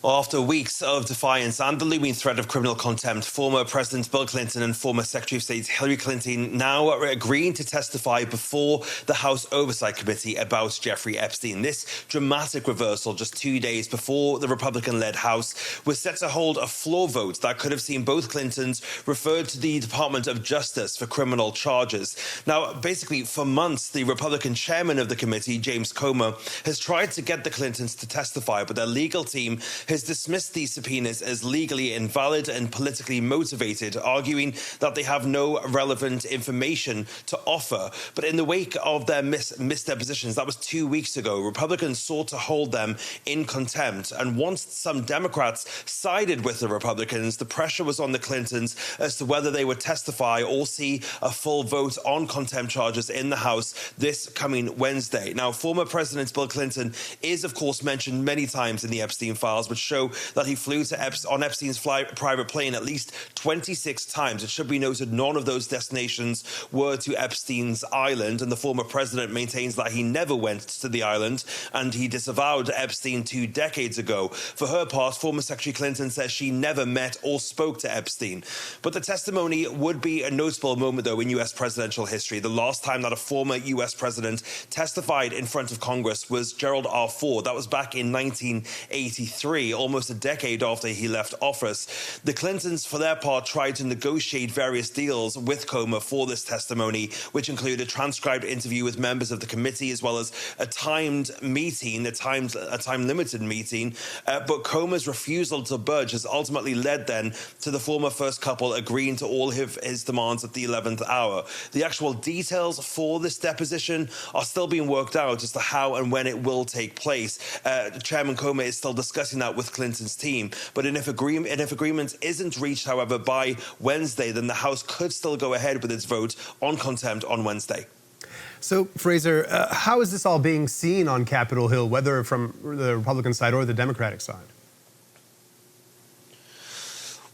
After weeks of defiance and the looming threat of criminal contempt, former President Bill Clinton and former Secretary of State Hillary Clinton now are agreeing to testify before the House Oversight Committee about Jeffrey Epstein. This dramatic reversal just 2 days before the Republican-led House was set to hold a floor vote that could have seen both Clintons referred to the Department of Justice for criminal charges. Now, basically, for months, the Republican chairman of the committee, James Comer, has tried to get the Clintons to testify, but their legal team has dismissed these subpoenas as legally invalid and politically motivated, arguing that they have no relevant information to offer. But in the wake of their missed depositions, that was 2 weeks ago, Republicans sought to hold them in contempt. And once some Democrats sided with the Republicans, the pressure was on the Clintons as to whether they would testify or see a full vote on contempt charges in the House this coming Wednesday. Now, former President Bill Clinton is, of course, mentioned many times in the Epstein files, which show that he flew on Epstein's private plane at least 26 times. It should be noted none of those destinations were to Epstein's island, and the former president maintains that he never went to the island, and he disavowed Epstein 2 decades ago. For her part, former Secretary Clinton says she never met or spoke to Epstein. But the testimony would be a notable moment, though, in U.S. presidential history. The last time that a former U.S. president testified in front of Congress was Gerald R. Ford. That was back in 1983, almost a decade after he left office. The Clintons, for their part, tried to negotiate various deals with Comer for this testimony, which include a transcribed interview with members of the committee, as well as a timed meeting, a time-limited meeting. But Comer's refusal to budge has ultimately led then to the former first couple agreeing to all of his demands at the 11th hour. The actual details for this deposition are still being worked out as to how and when it will take place. Chairman Comer is still discussing that with Clinton's team. But if agreement isn't reached, however, by Wednesday, then the House could still go ahead with its vote on contempt on Wednesday. So, Fraser, how is this all being seen on Capitol Hill, whether from the Republican side or the Democratic side?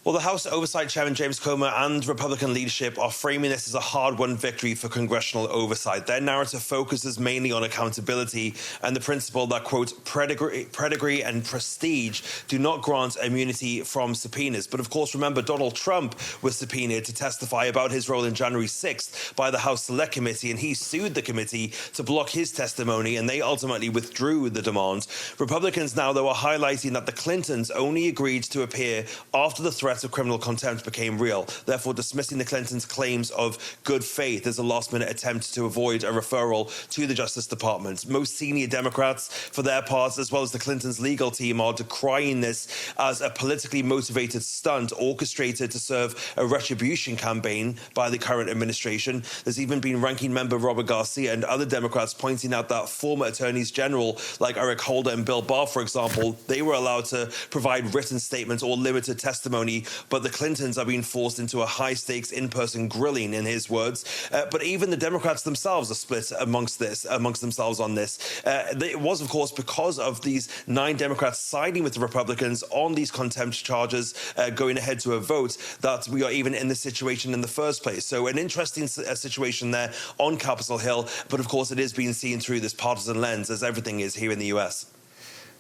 Well, the House Oversight Chairman James Comer and Republican leadership are framing this as a hard-won victory for congressional oversight. Their narrative focuses mainly on accountability and the principle that, quote, pedigree and prestige do not grant immunity from subpoenas. But, of course, remember, Donald Trump was subpoenaed to testify about his role in January 6th by the House Select Committee, and he sued the committee to block his testimony, and they ultimately withdrew the demand. Republicans now, though, are highlighting that the Clintons only agreed to appear after the threat of criminal contempt became real, therefore dismissing the Clintons' claims of good faith as a last-minute attempt to avoid a referral to the Justice Department. Most senior Democrats, for their parts, as well as the Clintons' legal team, are decrying this as a politically motivated stunt orchestrated to serve a retribution campaign by the current administration. There's even been ranking member Robert Garcia and other Democrats pointing out that former attorneys general like Eric Holder and Bill Barr, for example, they were allowed to provide written statements or limited testimony, but the Clintons are being forced into a high-stakes in-person grilling, in his words. But even the Democrats themselves are split amongst themselves on this. It was, of course, because of these 9 Democrats siding with the Republicans on these contempt charges going ahead to a vote that we are even in this situation in the first place. So an interesting situation there on Capitol Hill, but of course it is being seen through this partisan lens, as everything is here in the US.